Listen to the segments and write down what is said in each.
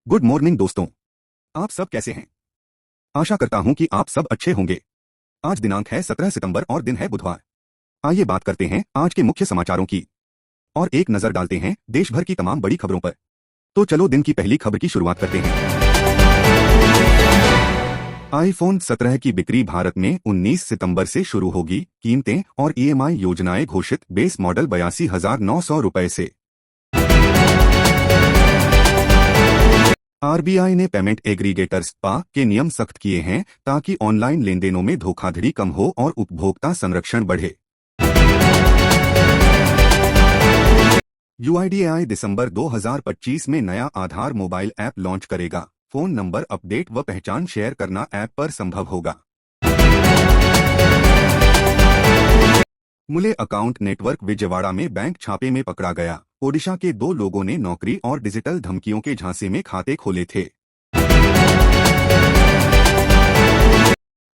Good morning दोस्तों। आप सब कैसे हैं? आशा करता हूं कि आप सब अच्छे होंगे। आज दिनांक है 17 सितंबर और दिन है बुधवार। आइए बात करते हैं आज के मुख्य समाचारों की और एक नजर डालते हैं देश भर की तमाम बड़ी खबरों पर। तो चलो दिन की पहली खबर की शुरुआत करते हैं। आईफोन 17 की बिक्री भारत में 19 सितंबर से शुरू होगी। कीमतें और ईएमआई योजनाएं घोषित। बेस मॉडल 82,900 रुपए से। आरबीआई ने पेमेंट एग्रीगेटर्स पा के नियम सख्त किए हैं ताकि ऑनलाइन लेनदेनों में धोखाधड़ी कम हो और उपभोक्ता संरक्षण बढ़े। यूआईडीएआई दिसंबर 2025 में नया आधार मोबाइल ऐप लॉन्च करेगा। फोन नंबर अपडेट व पहचान शेयर करना ऐप पर संभव होगा। मुले अकाउंट नेटवर्क विजयवाड़ा में बैंक छापे में पकड़ा गया। ओडिशा के 2 लोगों ने नौकरी और डिजिटल धमकियों के झांसे में खाते खोले थे।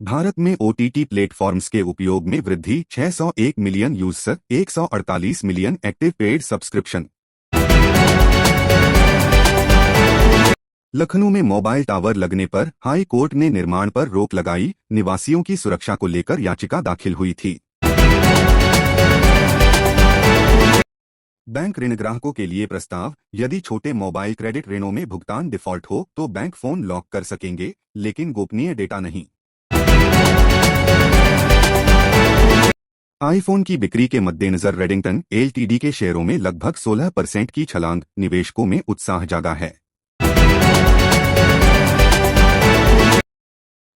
भारत में ओटीटी प्लेटफॉर्म्स के उपयोग में वृद्धि। 601 million user, 148 million active paid subscription. Lucknow में मोबाइल टावर लगने पर हाई कोर्ट ने निर्माण पर रोक लगाई। निवासियों की सुरक्षा को लेकर याचिका दाखिल हुई थी। बैंक ऋण ग्राहकों के लिए प्रस्ताव। यदि छोटे मोबाइल क्रेडिट ऋणों में भुगतान डिफॉल्ट हो तो बैंक फोन लॉक कर सकेंगे, लेकिन गोपनीय डेटा नहीं। आईफोन की बिक्री के मद्देनजर रेडिंगटन एलटीडी के शेयरों में लगभग 16% की छलांग। निवेशकों में उत्साह जागा है।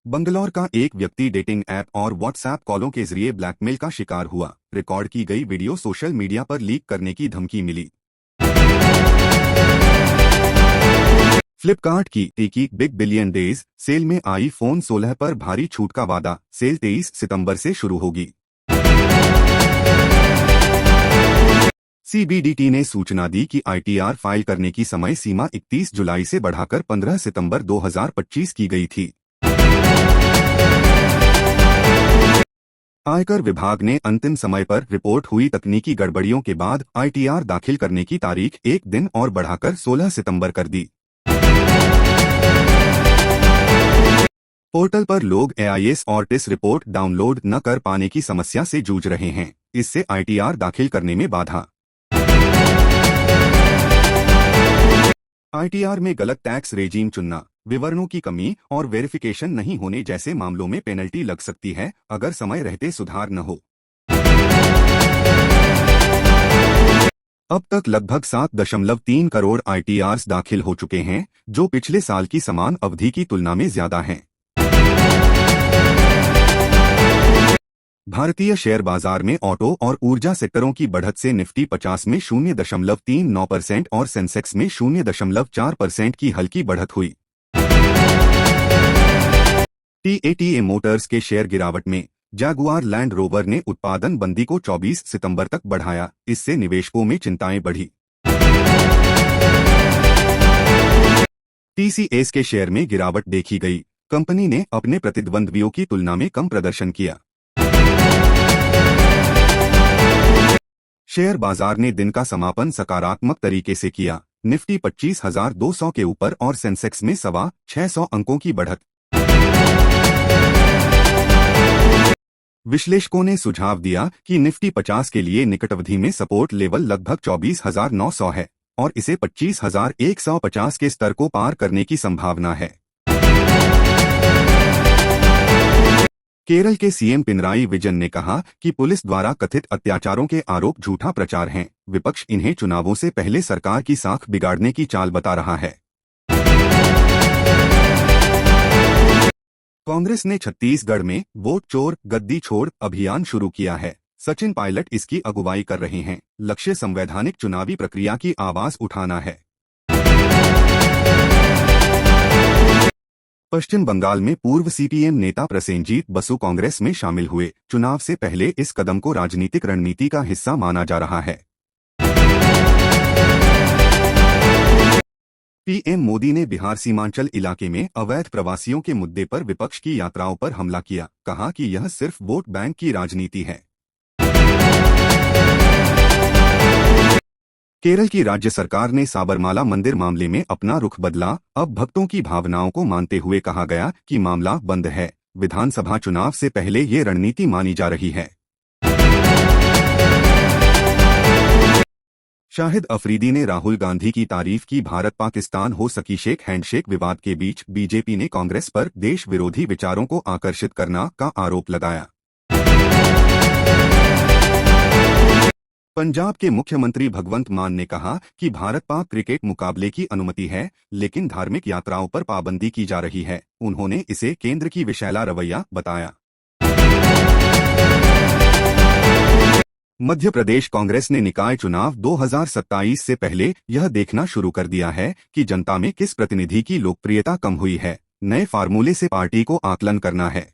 बंगलौर का एक व्यक्ति डेटिंग ऐप और व्हाट्सएप कॉलों के जरिए ब्लैकमेल का शिकार हुआ। रिकॉर्ड की गई वीडियो सोशल मीडिया पर लीक करने की धमकी मिली। फ्लिपकार्ट की टीकी बिग बिलियन डेज सेल में आईफोन 16 पर भारी छूट का वादा। सेल 23 सितंबर से शुरू होगी। सीबीडीटी ने सूचना दी कि आईटीआर फाइल करने की समय सीमा 31 जुलाई से बढ़ाकर 15 सितंबर 2025 की गई थी। आयकर विभाग ने अंतिम समय पर रिपोर्ट हुई तकनीकी गड़बड़ियों के बाद आईटीआर दाखिल करने की तारीख एक दिन और बढ़ाकर 16 सितंबर कर दी। पोर्टल पर लोग एआईएस और टिस रिपोर्ट डाउनलोड न कर पाने की समस्या से जूझ रहे हैं। इससे आईटीआर दाखिल करने में बाधा। आईटीआर में गलत टैक्स रेजीम चुनना, विवरणों की कमी और वेरिफिकेशन नहीं होने जैसे मामलों में पेनल्टी लग सकती है अगर समय रहते सुधार न हो। अब तक लगभग 7.3 करोड़ आईटीआर्स दाखिल हो चुके हैं, जो पिछले साल की समान अवधि की तुलना में ज्यादा हैं। भारतीय शेयर बाजार में ऑटो और ऊर्जा सेक्टरों की बढ़त से निफ्टी 50 में 0.39% और सेंसेक्स में 0.4% की हल्की बढ़त हुई। टीएटीए मोटर्स के शेयर गिरावट में। जैगुआर लैंड रोवर ने उत्पादन बंदी को 24 सितंबर तक बढ़ाया। इससे निवेशकों में चिंताएं बढ़ी। टीसीएस के शेयर में गिरावट देखी गई। कंपनी ने अपने प्रतिद्वंद्वियों की तुलना में कम प्रदर्शन किया। शेयर बाजार ने दिन का समापन सकारात्मक तरीके से किया। निफ्टी 25,200 के ऊपर और सेंसेक्स में 600 अंकों की बढ़त। विश्लेषकों ने सुझाव दिया कि निफ्टी 50 के लिए निकटअवधि में सपोर्ट लेवल लगभग 24,900 है और इसे 25,150 के स्तर को पार करने की संभावना है। केरल के सीएम पिनराई विजयन ने कहा कि पुलिस द्वारा कथित अत्याचारों के आरोप झूठा प्रचार हैं। विपक्ष इन्हें चुनावों से पहले सरकार की साख बिगाड़ने की चाल बता रहा है। कांग्रेस ने छत्तीसगढ़ में वोट चोर गद्दी छोड़ अभियान शुरू किया है। सचिन पायलट इसकी अगुवाई कर रहे हैं। लक्ष्य संवैधानिक चुनावी प्रक्रिया की आवाज उठाना है। पश्चिम बंगाल में पूर्व सीपीएम नेता प्रसेनजीत बसु कांग्रेस में शामिल हुए। चुनाव से पहले इस कदम को राजनीतिक रणनीति का हिस्सा माना जा रहा है। पीएम मोदी ने बिहार सीमांचल इलाके में अवैध प्रवासियों के मुद्दे पर विपक्ष की यात्राओं पर हमला किया। कहा कि यह सिर्फ वोट बैंक की राजनीति है। केरल की राज्य सरकार ने साबरमाला मंदिर मामले में अपना रुख बदला। अब भक्तों की भावनाओं को मानते हुए कहा गया कि मामला बंद है। विधानसभा चुनाव से पहले ये रणनीति मानी जा रही है। शाहिद अफरीदी ने राहुल गांधी की तारीफ की। भारत पाकिस्तान हो सकी हैंडशेक विवाद के बीच बीजेपी ने कांग्रेस पर देश विरोधी विचारों को आकर्षित करना का आरोप लगाया। पंजाब के मुख्यमंत्री भगवंत मान ने कहा कि भारत पाक क्रिकेट मुकाबले की अनुमति है, लेकिन धार्मिक यात्राओं पर पाबंदी की जा रही है। उन्होंने इसे केंद्र की विशैला रवैया बताया। मध्य प्रदेश कांग्रेस ने निकाय चुनाव 2027 से पहले यह देखना शुरू कर दिया है कि जनता में किस प्रतिनिधि की लोकप्रियता कम हुई है। नए फार्मूले से पार्टी को आकलन करना है।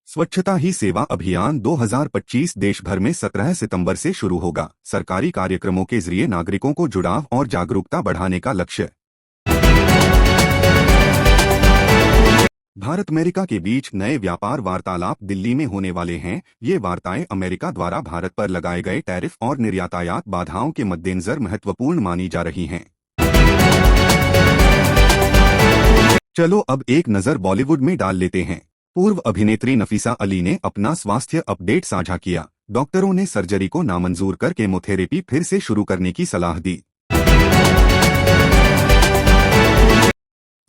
स्वच्छता ही सेवा अभियान 2025 देश भर में 17 सितंबर से शुरू होगा। सरकारी कार्यक्रमों के जरिए नागरिकों को जुड़ाव और जागरूकता बढ़ाने का लक्ष्य। भारत अमेरिका के बीच नए व्यापार वार्तालाप दिल्ली में होने वाले हैं। ये वार्ताएं अमेरिका द्वारा भारत पर लगाए गए टैरिफ और निर्यातायात बाधाओं के मद्देनजर महत्वपूर्ण मानी जा रही हैं। चलो अब एक नजर बॉलीवुड में डाल लेते हैं। पूर्व अभिनेत्री नफीसा अली ने अपना स्वास्थ्य अपडेट साझा किया। डॉक्टरों ने सर्जरी को नामंजूर कर केमोथेरेपी फिर से शुरू करने की सलाह दी।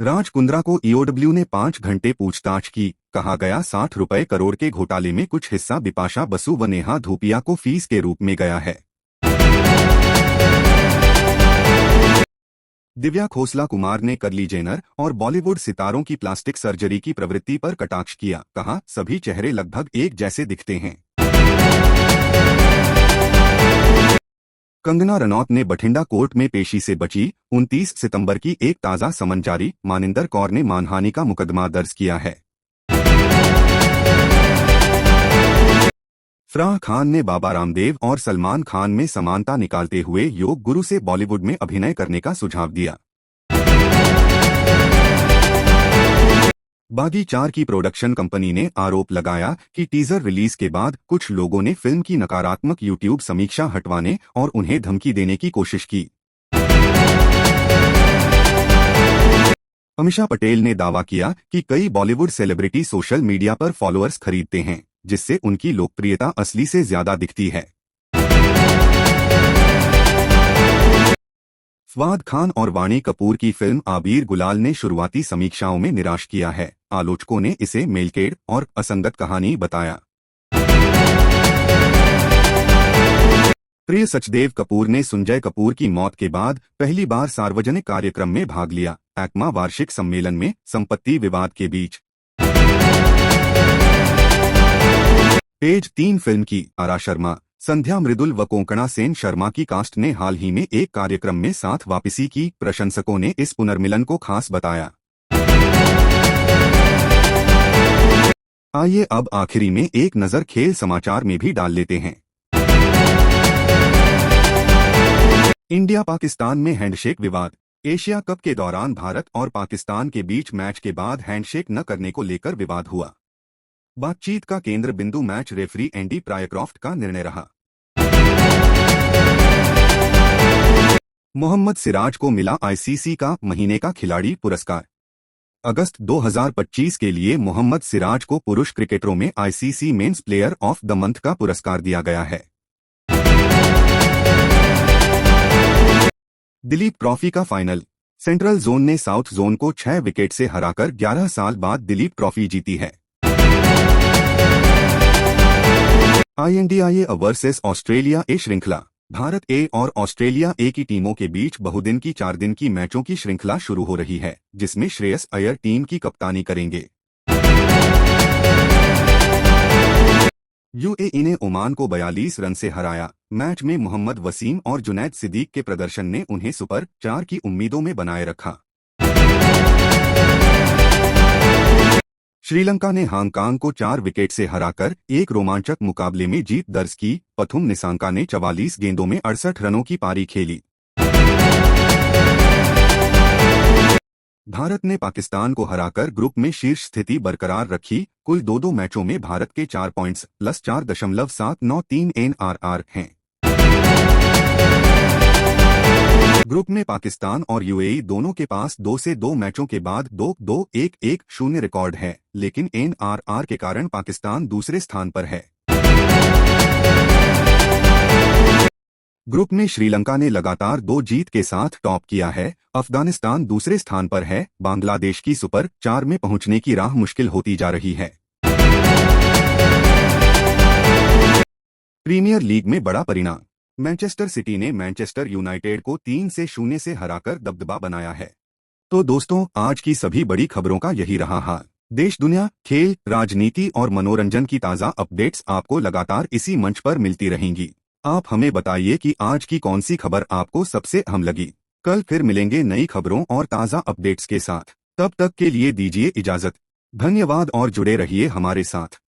राज कुंद्रा को ईओडब्ल्यू ने 5 घंटे पूछताछ की। कहा गया 60 रुपए करोड़ के घोटाले में कुछ हिस्सा बिपाशा बसु व नेहा धूपिया को फीस के रूप में गया है। दिव्या खोसला कुमार ने कर्ली जेनर और बॉलीवुड सितारों की प्लास्टिक सर्जरी की प्रवृत्ति पर कटाक्ष किया। कहा, सभी चेहरे लगभग एक जैसे दिखते हैं। कंगना रनौत ने बठिंडा कोर्ट में पेशी से बची। 29 सितंबर की एक ताज़ा समन जारी। मानिंदर कौर ने मानहानि का मुकदमा दर्ज किया है। फराह खान ने बाबा रामदेव और सलमान खान में समानता निकालते हुए योग गुरु से बॉलीवुड में अभिनय करने का सुझाव दिया। बागी 4 की प्रोडक्शन कंपनी ने आरोप लगाया कि टीजर रिलीज के बाद कुछ लोगों ने फिल्म की नकारात्मक यूट्यूब समीक्षा हटवाने और उन्हें धमकी देने की कोशिश की। अमीषा पटेल ने दावा किया कि कई बॉलीवुड सेलिब्रिटी सोशल मीडिया पर फॉलोअर्स खरीदते हैं, जिससे उनकी लोकप्रियता असली से ज्यादा दिखती है। फवाद खान और वाणी कपूर की फिल्म आबीर गुलाल ने शुरुआती समीक्षाओं में निराश किया है। आलोचकों ने इसे मेलकेड और असंगत कहानी बताया। प्रिय सचदेव कपूर ने संजय कपूर की मौत के बाद पहली बार सार्वजनिक कार्यक्रम में भाग लिया। एक्मा वार्षिक सम्मेलन में संपत्ति विवाद के बीच। पेज 3 फिल्म की आरा शर्मा, संध्या मृदुल व कोंकणा सेन शर्मा की कास्ट ने हाल ही में एक कार्यक्रम में साथ वापसी की। प्रशंसकों ने इस पुनर्मिलन को खास बताया। आइए अब आखिरी में एक नजर खेल समाचार में भी डाल लेते हैं। इंडिया पाकिस्तान में हैंडशेक विवाद। एशिया कप के दौरान भारत और पाकिस्तान के बीच मैच के बाद हैंडशेक न करने को लेकर विवाद हुआ। बातचीत का केंद्र बिंदु मैच रेफरी एंडी प्रायक्रॉफ्ट का निर्णय रहा। मोहम्मद सिराज को मिला आईसीसी का महीने का खिलाड़ी पुरस्कार। अगस्त 2025 के लिए मोहम्मद सिराज को पुरुष क्रिकेटरों में ICC men's player of the month का पुरस्कार दिया गया है। दिलीप ट्रॉफी का फाइनल। सेंट्रल जोन ने साउथ जोन को 6 विकेट से हराकर 11 साल बाद दिलीप ट्रॉफी जीती है। INDIA वर्सेस ऑस्ट्रेलिया ए श्रृंखला। भारत ए और ऑस्ट्रेलिया ए की टीमों के बीच बहुदिन की 4 दिन की मैचों की श्रृंखला शुरू हो रही है, जिसमें श्रेयस अय्यर टीम की कप्तानी करेंगे। UAE ने ओमान को 42 रन से हराया। मैच में मोहम्मद वसीम और जुनैद सिद्दीक के प्रदर्शन ने उन्हें सुपर 4 की उम्मीदों में बनाए रखा। श्रीलंका ने हांगकांग को 4 विकेट से हराकर एक रोमांचक मुकाबले में जीत दर्ज की। पथुम निसांका ने 44 गेंदों में 68 रनों की पारी खेली। भारत ने पाकिस्तान को हराकर ग्रुप में शीर्ष स्थिति बरकरार रखी। कुल 2-2 मैचों में भारत के 4 पॉइंट्स प्लस 4.793 NRR हैं। ग्रुप में पाकिस्तान और यूएई दोनों के पास 2 से 2 मैचों के बाद 2-2-1-1-0 रिकॉर्ड है, लेकिन NRR के कारण पाकिस्तान दूसरे स्थान पर है। ग्रुप में श्रीलंका ने लगातार 2 जीत के साथ टॉप किया है। अफगानिस्तान दूसरे स्थान पर है। बांग्लादेश की सुपर 4 में पहुंचने की राह मुश्किल होती जा रही है। प्रीमियर लीग में बड़ा परिणाम। मैनचेस्टर सिटी ने मैनचेस्टर यूनाइटेड को 3-0 से हराकर दबदबा बनाया है। तो दोस्तों, आज की सभी बड़ी खबरों का यही रहा हाल। देश दुनिया, खेल, राजनीति और मनोरंजन की ताज़ा अपडेट्स आपको लगातार इसी मंच पर मिलती रहेंगी। आप हमें बताइए कि आज की कौन सी खबर आपको सबसे अहम लगी। कल फिर मिलेंगे नई खबरों और ताज़ा अपडेट्स के साथ। तब तक के लिए दीजिए इजाजत। धन्यवाद और जुड़े रहिए हमारे साथ।